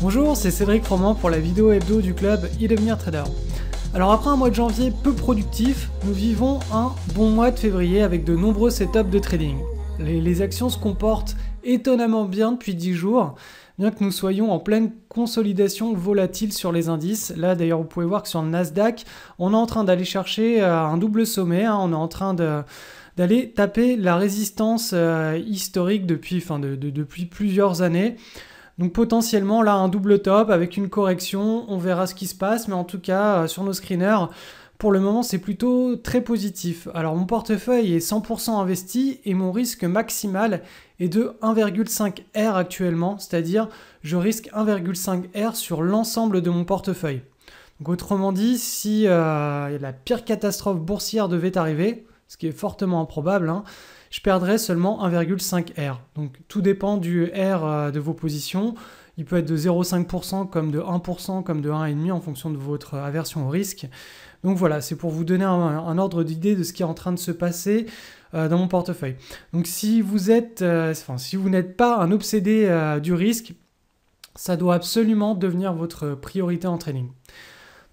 Bonjour, c'est Cédric Froment pour la vidéo hebdo du club e-devenir trader. Alors après un mois de janvier peu productif, nous vivons un bon mois de février avec de nombreux setups de trading. Les actions se comportent étonnamment bien depuis 10 jours, bien que nous soyons en pleine consolidation volatile sur les indices. Là d'ailleurs vous pouvez voir que sur le Nasdaq, on est en train d'aller chercher un double sommet, on est en train d'aller taper la résistance historique depuis plusieurs années. Donc potentiellement là un double top avec une correction, on verra ce qui se passe, mais en tout cas sur nos screeners, pour le moment c'est plutôt très positif. Alors mon portefeuille est 100% investi et mon risque maximal est de 1,5 R actuellement, c'est-à-dire je risque 1,5 R sur l'ensemble de mon portefeuille. Donc autrement dit, si la pire catastrophe boursière devait arriver, ce qui est fortement improbable, je perdrais seulement 1,5 R. Donc tout dépend du R de vos positions. Il peut être de 0,5% comme de 1%, comme de 1,5% en fonction de votre aversion au risque. Donc voilà, c'est pour vous donner un ordre d'idée de ce qui est en train de se passer dans mon portefeuille. Donc si vous n'êtes pas un obsédé du risque, ça doit absolument devenir votre priorité en trading.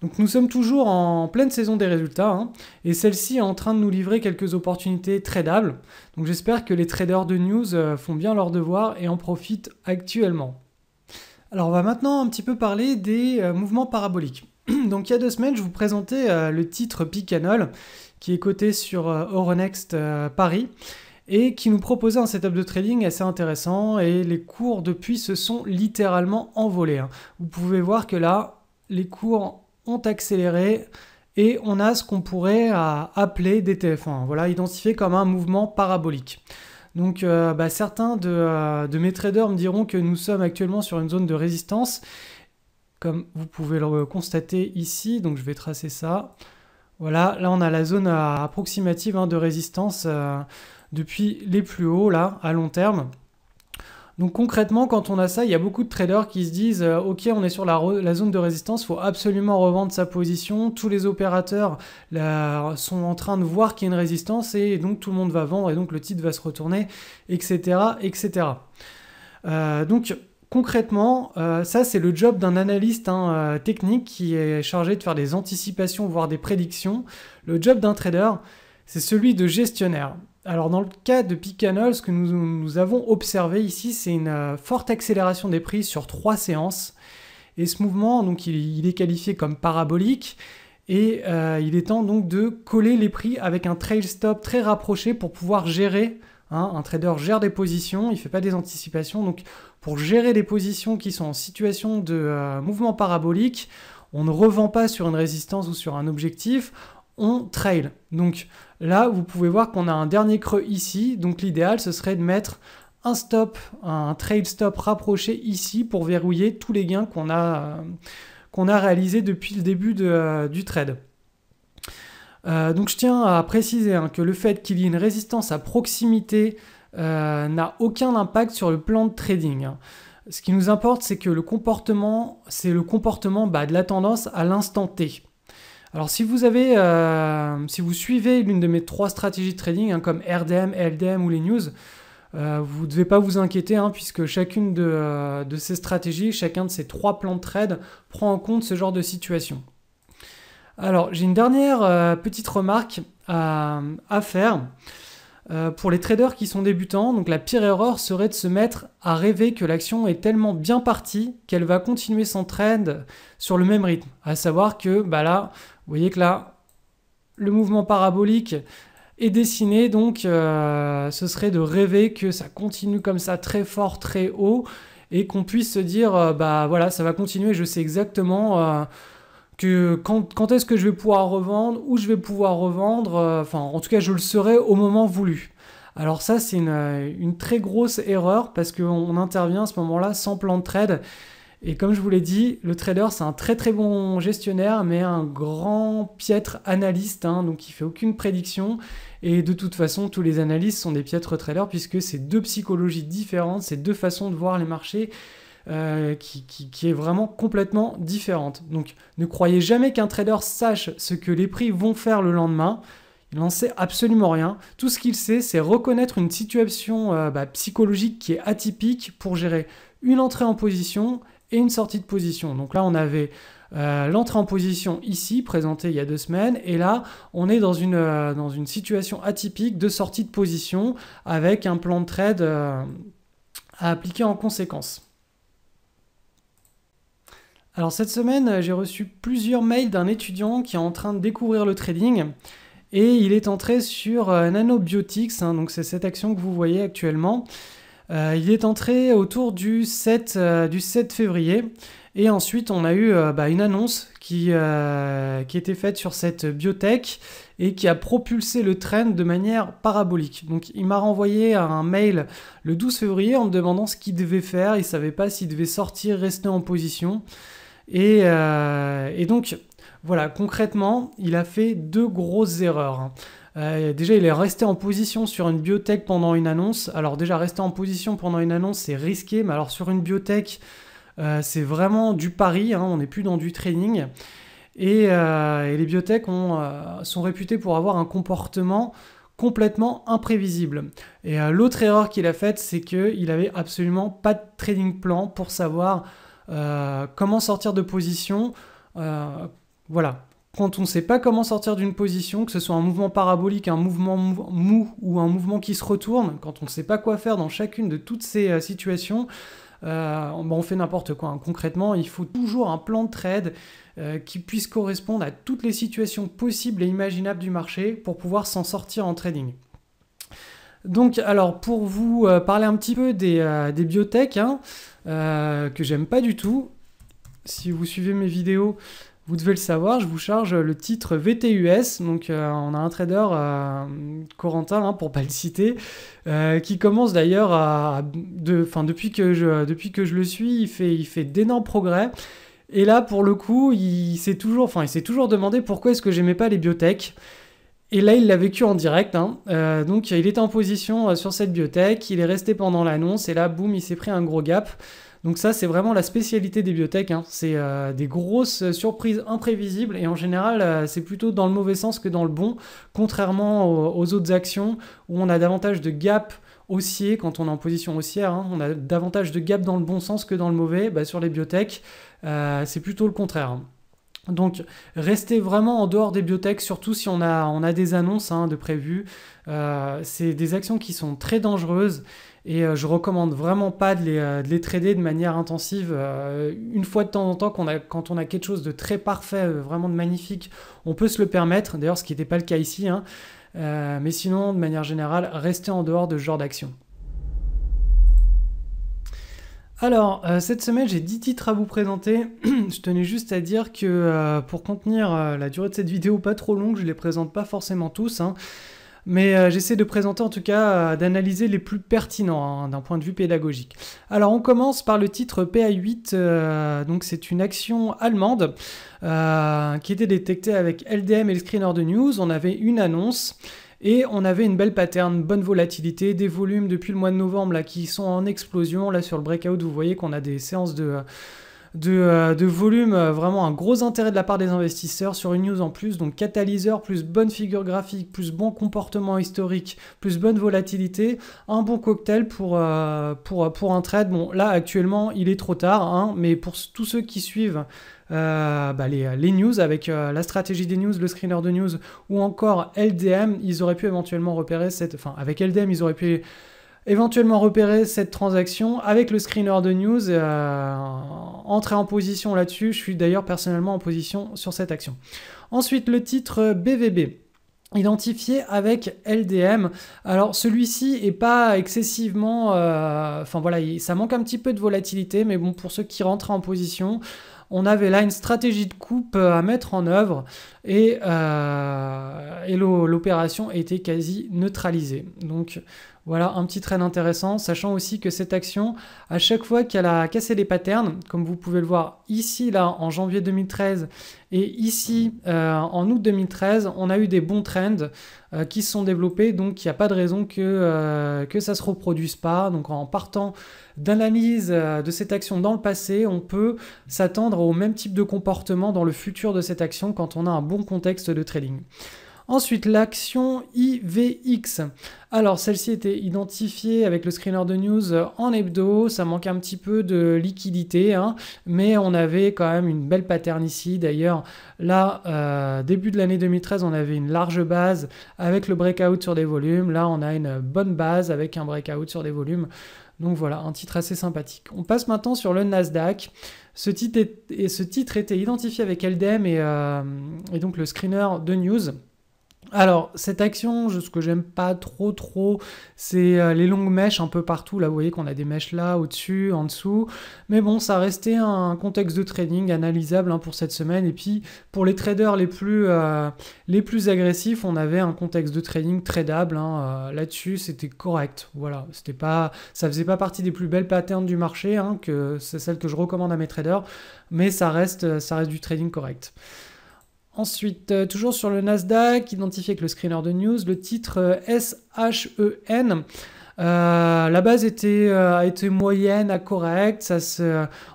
Donc nous sommes toujours en pleine saison des résultats et celle-ci est en train de nous livrer quelques opportunités tradables. Donc j'espère que les traders de news font bien leur devoir et en profitent actuellement. Alors on va maintenant un petit peu parler des mouvements paraboliques. Donc il y a 2 semaines, je vous présentais le titre Picanol qui est coté sur Euronext Paris et qui nous proposait un setup de trading assez intéressant et les cours depuis se sont littéralement envolés. Vous pouvez voir que là, les cours ont accéléré et on a ce qu'on pourrait appeler des TF1, voilà, identifié comme un mouvement parabolique. Donc certains de mes traders me diront que nous sommes actuellement sur une zone de résistance, comme vous pouvez le constater ici, donc je vais tracer ça. Voilà, là on a la zone approximative de résistance depuis les plus hauts, là, à long terme. Donc concrètement, quand on a ça, il y a beaucoup de traders qui se disent ok, on est sur la zone de résistance, il faut absolument revendre sa position. Tous les opérateurs sont en train de voir qu'il y a une résistance et donc tout le monde va vendre et donc le titre va se retourner, etc. etc. Donc concrètement, ça c'est le job d'un analyste technique qui est chargé de faire des anticipations, voire des prédictions. Le job d'un trader, c'est celui de gestionnaire. Alors dans le cas de Picanol, ce que nous avons observé ici, c'est une forte accélération des prix sur 3 séances. Et ce mouvement, donc, il est qualifié comme parabolique. Et il est temps donc de coller les prix avec un trail stop très rapproché pour pouvoir gérer. Un trader gère des positions, il ne fait pas des anticipations. Donc pour gérer des positions qui sont en situation de mouvement parabolique, on ne revend pas sur une résistance ou sur un objectif, on trail. Donc là, vous pouvez voir qu'on a un dernier creux ici. Donc l'idéal, ce serait de mettre un stop, un trail stop rapproché ici pour verrouiller tous les gains qu'on a réalisés depuis le début du trade. Donc je tiens à préciser que le fait qu'il y ait une résistance à proximité n'a aucun impact sur le plan de trading. Ce qui nous importe, c'est que le comportement de la tendance à l'instant T. Alors si vous suivez l'une de mes 3 stratégies de trading comme RDM, LDM ou les news, vous ne devez pas vous inquiéter puisque chacune de ces stratégies, chacun de ces 3 plans de trade prend en compte ce genre de situation. Alors j'ai une dernière petite remarque à faire. Pour les traders qui sont débutants, donc la pire erreur serait de se mettre à rêver que l'action est tellement bien partie qu'elle va continuer son trend sur le même rythme. À savoir que là, vous voyez que là, le mouvement parabolique est dessiné, donc ce serait de rêver que ça continue comme ça très fort, très haut, et qu'on puisse se dire voilà, ça va continuer, je sais exactement que quand est-ce que je vais pouvoir revendre, où je vais pouvoir revendre, en tout cas je le saurai au moment voulu. Alors ça c'est une très grosse erreur parce qu'on intervient à ce moment-là sans plan de trade et comme je vous l'ai dit, le trader c'est un très très bon gestionnaire mais un grand piètre analyste, donc il fait aucune prédiction et de toute façon tous les analystes sont des piètres traders puisque c'est 2 psychologies différentes, c'est 2 façons de voir les marchés qui est vraiment complètement différente. Donc ne croyez jamais qu'un trader sache ce que les prix vont faire le lendemain. Il n'en sait absolument rien. Tout ce qu'il sait, c'est reconnaître une situation psychologique qui est atypique pour gérer une entrée en position et une sortie de position. Donc là, on avait l'entrée en position ici, présentée il y a 2 semaines, et là, on est dans une situation atypique de sortie de position avec un plan de trade à appliquer en conséquence. Alors cette semaine, j'ai reçu plusieurs mails d'un étudiant qui est en train de découvrir le trading et il est entré sur Nanobiotics, donc c'est cette action que vous voyez actuellement. Il est entré autour du 7 février et ensuite on a eu une annonce qui était faite sur cette biotech et qui a propulsé le trend de manière parabolique. Donc il m'a renvoyé un mail le 12 février en me demandant ce qu'il devait faire. Il ne savait pas s'il devait sortir, rester en position. Et donc, voilà, concrètement, il a fait 2 grosses erreurs. Déjà, il est resté en position sur une biotech pendant une annonce. Alors déjà, rester en position pendant une annonce, c'est risqué. Mais alors sur une biotech, c'est vraiment du pari. On n'est plus dans du trading. Et les biotech sont réputées pour avoir un comportement complètement imprévisible. Et l'autre erreur qu'il a faite, c'est qu'il n'avait absolument pas de trading plan pour savoir comment sortir de position. Voilà. Quand on ne sait pas comment sortir d'une position, que ce soit un mouvement parabolique, un mouvement mou ou un mouvement qui se retourne, quand on ne sait pas quoi faire dans chacune de toutes ces situations, on fait n'importe quoi. Concrètement, il faut toujours un plan de trade qui puisse correspondre à toutes les situations possibles et imaginables du marché pour pouvoir s'en sortir en trading. Donc, alors, pour vous parler un petit peu des biotech, que j'aime pas du tout, si vous suivez mes vidéos, vous devez le savoir, je vous charge le titre VTUS, donc on a un trader, Corentin, pour pas le citer, qui commence d'ailleurs depuis que je le suis, il fait d'énormes progrès. Et là, pour le coup, il s'est toujours demandé pourquoi est-ce que j'aimais pas les biotech. Et là, il l'a vécu en direct. Donc, il était en position sur cette biotech, il est resté pendant l'annonce, et là, boum, il s'est pris un gros gap. Donc ça, c'est vraiment la spécialité des biotech. C'est des grosses surprises imprévisibles, et en général, c'est plutôt dans le mauvais sens que dans le bon, contrairement aux autres actions, où on a davantage de gap haussier quand on est en position haussière. On a davantage de gap dans le bon sens que dans le mauvais. Sur les biotech, c'est plutôt le contraire. Donc, restez vraiment en dehors des biotech, surtout si on a des annonces de prévues. C'est des actions qui sont très dangereuses et je recommande vraiment pas de les trader de manière intensive. Une fois de temps en temps, quand on a quelque chose de très parfait, vraiment de magnifique, on peut se le permettre. D'ailleurs, ce qui n'était pas le cas ici. Mais sinon, de manière générale, restez en dehors de ce genre d'action. Alors, cette semaine, j'ai 10 titres à vous présenter. Je tenais juste à dire que pour contenir la durée de cette vidéo pas trop longue, je ne les présente pas forcément tous. Mais j'essaie de présenter en tout cas, d'analyser les plus pertinents d'un point de vue pédagogique. Alors, on commence par le titre PA8. Donc, c'est une action allemande qui était détectée avec LDM et le screener de news. On avait une annonce. Et on avait une belle pattern, bonne volatilité, des volumes depuis le mois de novembre là, qui sont en explosion. Là sur le breakout, vous voyez qu'on a des séances de volume, vraiment un gros intérêt de la part des investisseurs sur une news en plus. Donc catalyseur, plus bonne figure graphique, plus bon comportement historique, plus bonne volatilité. Un bon cocktail pour un trade. Bon là actuellement il est trop tard, mais pour tous ceux qui suivent les news avec la stratégie des news, le screener de news ou encore LDM, ils auraient pu éventuellement repérer avec LDM, ils auraient pu éventuellement repérer cette transaction. Avec le screener de news, entrer en position là-dessus. Je suis d'ailleurs personnellement en position sur cette action. Ensuite, le titre BVB. Identifié avec LDM. Alors celui-ci est pas excessivement... ça manque un petit peu de volatilité, mais bon, pour ceux qui rentrent en position, on avait là une stratégie de coupe à mettre en œuvre et l'opération était quasi neutralisée. Donc voilà un petit trend intéressant, sachant aussi que cette action, à chaque fois qu'elle a cassé les patterns, comme vous pouvez le voir ici là en janvier 2013 et ici en août 2013, on a eu des bons trends qui se sont développés, donc il n'y a pas de raison que ça ne se reproduise pas. Donc en partant d'analyse de cette action dans le passé, on peut s'attendre au même type de comportement dans le futur de cette action quand on a un bon contexte de trading. Ensuite, l'action IVX. Alors, celle-ci était identifiée avec le screener de news en hebdo. Ça manque un petit peu de liquidité, hein, mais on avait quand même une belle pattern ici. D'ailleurs, là, début de l'année 2013, on avait une large base avec le breakout sur des volumes. Là, on a une bonne base avec un breakout sur des volumes. Donc voilà, un titre assez sympathique. On passe maintenant sur le Nasdaq. Ce titre était identifié avec LDM et donc le screener de news. Alors, cette action, ce que j'aime pas trop, c'est les longues mèches un peu partout. Là, vous voyez qu'on a des mèches là, au-dessus, en dessous. Mais bon, ça restait un contexte de trading analysable, hein, pour cette semaine. Et puis, pour les traders les plus agressifs, on avait un contexte de trading tradable, hein. Là-dessus, c'était correct. Voilà, ça faisait pas partie des plus belles patterns du marché, hein, que c'est celle que je recommande à mes traders. Mais ça reste du trading correct. Ensuite, toujours sur le Nasdaq, identifié avec le screener de news, le titre SHEN. La base a été moyenne à correcte.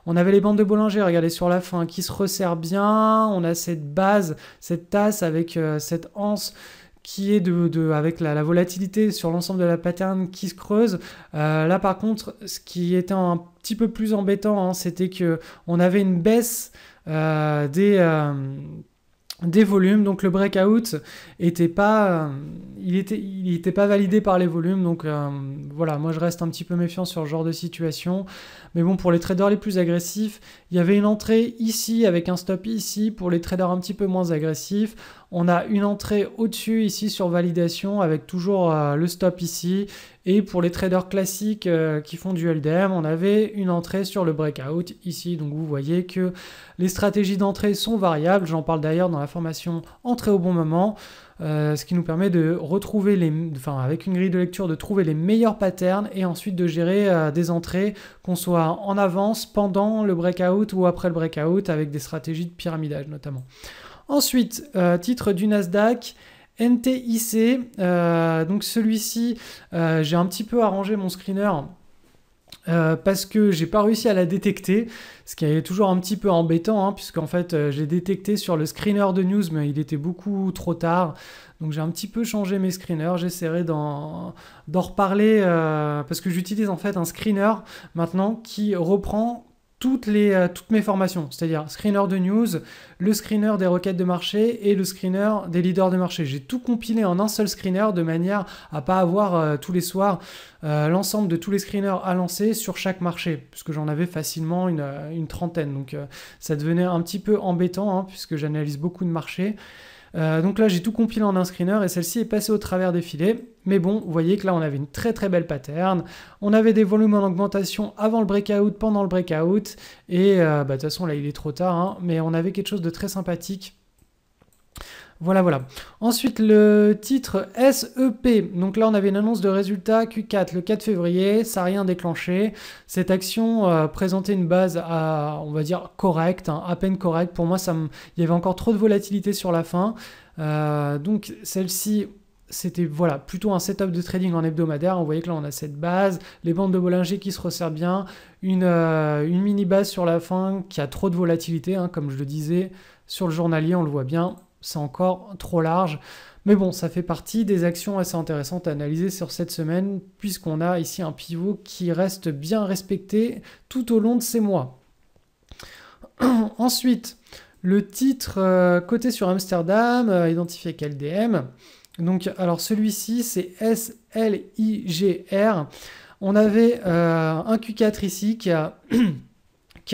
On avait les bandes de Bollinger, regardez sur la fin, qui se resserrent bien. On a cette base, cette tasse avec cette anse qui est avec la volatilité sur l'ensemble de la pattern qui se creuse. Là par contre, ce qui était un petit peu plus embêtant, hein, c'était qu'on avait une baisse des volumes, donc le breakout était pas validé par les volumes, donc voilà, moi je reste un petit peu méfiant sur ce genre de situation. Mais bon, pour les traders les plus agressifs, il y avait une entrée ici avec un stop ici. Pour les traders un petit peu moins agressifs, on a une entrée au-dessus ici sur validation avec toujours le stop ici. Et pour les traders classiques qui font du LDM, on avait une entrée sur le breakout ici. Donc vous voyez que les stratégies d'entrée sont variables. J'en parle d'ailleurs dans la formation Entrée au bon moment. Ce qui nous permet de retrouver avec une grille de lecture, de trouver les meilleurs patterns et ensuite de gérer des entrées, qu'on soit en avance, pendant le breakout ou après le breakout, avec des stratégies de pyramidage notamment. Ensuite, titre du Nasdaq, NTIC. Donc celui-ci, j'ai un petit peu arrangé mon screener parce que j'ai pas réussi à la détecter, ce qui est toujours un petit peu embêtant, hein, puisqu'en fait j'ai détecté sur le screener de news, mais il était beaucoup trop tard. Donc j'ai un petit peu changé mes screeners, j'essaierai d'en reparler parce que j'utilise en fait un screener maintenant qui reprend toutes mes formations, c'est-à-dire screener de news, le screener des requêtes de marché et le screener des leaders de marché. J'ai tout compilé en un seul screener de manière à pas avoir tous les soirs l'ensemble de tous les screeners à lancer sur chaque marché, puisque j'en avais facilement une trentaine. Donc ça devenait un petit peu embêtant, hein, puisque j'analyse beaucoup de marchés. Donc là j'ai tout compilé en un screener et celle-ci est passée au travers des filets. Mais bon, vous voyez que là on avait une très belle pattern. On avait des volumes en augmentation avant le breakout, pendant le breakout. Et de toute façon là il est trop tard, hein, mais on avait quelque chose de très sympathique. Voilà. Ensuite, le titre SEP. Donc là, on avait une annonce de résultats Q4 le 4 février. Ça n'a rien déclenché. Cette action présentait une base on va dire, correcte, hein, à peine correcte. Pour moi, il y avait encore trop de volatilité sur la fin. Donc, celle-ci, c'était plutôt un setup de trading en hebdomadaire. Vous voyez que là, on a cette base, les bandes de Bollinger qui se resserrent bien, une mini-base sur la fin qui a trop de volatilité, hein, comme je le disais. Sur le journalier, on le voit bien. C'est encore trop large. Mais bon, ça fait partie des actions assez intéressantes à analyser sur cette semaine, puisqu'on a ici un pivot qui reste bien respecté tout au long de ces mois. Ensuite, le titre coté sur Amsterdam, identifié avec LDM. Donc, alors celui-ci, c'est SLIGR. On avait un Q4 ici qui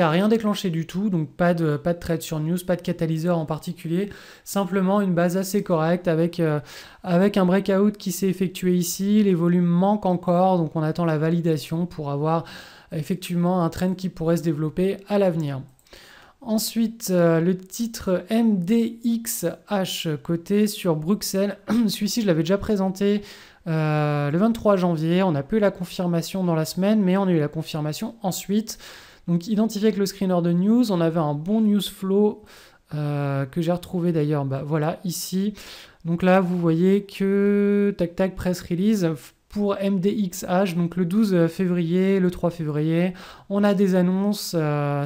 a rien déclenché du tout, donc pas de trade sur news, pas de catalyseur en particulier, simplement une base assez correcte avec un breakout qui s'est effectué ici. Les volumes manquent encore, donc on attend la validation pour avoir effectivement un trend qui pourrait se développer à l'avenir. Ensuite, le titre MDXH coté sur Bruxelles. Celui-ci, je l'avais déjà présenté le 23 janvier. On n'a pas eu la confirmation dans la semaine, mais on a eu la confirmation ensuite. Donc identifié avec le screener de news, on avait un bon news flow que j'ai retrouvé d'ailleurs, voilà, ici. Donc là, vous voyez que tac press release, pour MDXH, donc le 12 février, le 3 février, on a des annonces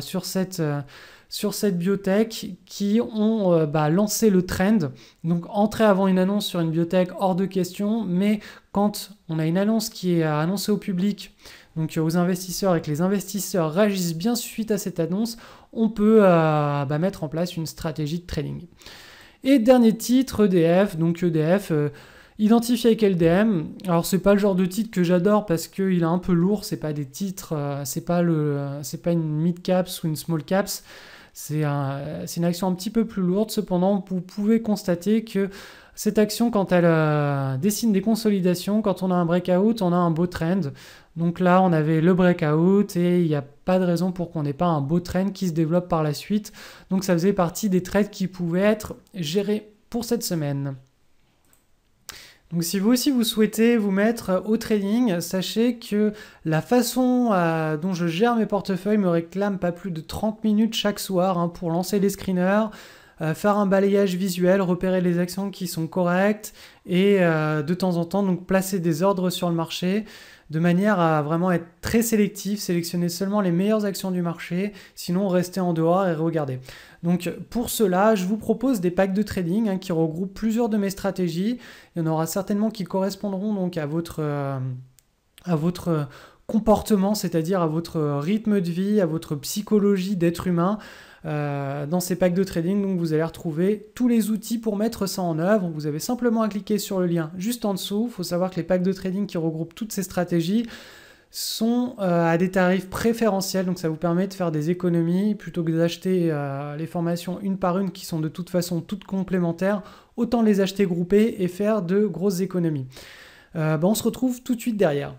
sur cette biotech qui ont lancé le trend. Donc entrer avant une annonce sur une biotech, hors de question, mais quand on a une annonce qui est annoncée au public, donc aux investisseurs, et que les investisseurs réagissent bien suite à cette annonce, on peut mettre en place une stratégie de trading. Et dernier titre, EDF. Donc EDF, identifié avec LDM. Alors c'est pas le genre de titre que j'adore parce qu'il est un peu lourd, c'est pas des titres, c'est pas une mid caps ou une small caps. C'est une action un petit peu plus lourde. Cependant, vous pouvez constater que cette action, quand elle dessine des consolidations, quand on a un breakout, on a un beau trend. Donc là, on avait le breakout et il n'y a pas de raison pour qu'on n'ait pas un beau trend qui se développe par la suite. Donc ça faisait partie des trades qui pouvaient être gérés pour cette semaine. Donc si vous aussi vous souhaitez vous mettre au trading, sachez que la façon dont je gère mes portefeuilles me réclame pas plus de 30 minutes chaque soir pour lancer les screeners, faire un balayage visuel, repérer les actions qui sont correctes et de temps en temps donc placer des ordres sur le marché de manière à vraiment être très sélectif, sélectionner seulement les meilleures actions du marché, sinon rester en dehors et regarder. Donc pour cela, je vous propose des packs de trading qui regroupent plusieurs de mes stratégies. Il y en aura certainement qui correspondront donc à votre comportement, c'est-à-dire à votre rythme de vie, à votre psychologie d'être humain. Dans ces packs de trading, donc vous allez retrouver tous les outils pour mettre ça en œuvre. Vous avez simplement à cliquer sur le lien juste en dessous. Il faut savoir que les packs de trading qui regroupent toutes ces stratégies sont à des tarifs préférentiels, donc ça vous permet de faire des économies plutôt que d'acheter les formations une par une qui sont de toute façon toutes complémentaires. Autant les acheter groupées et faire de grosses économies. On se retrouve tout de suite derrière.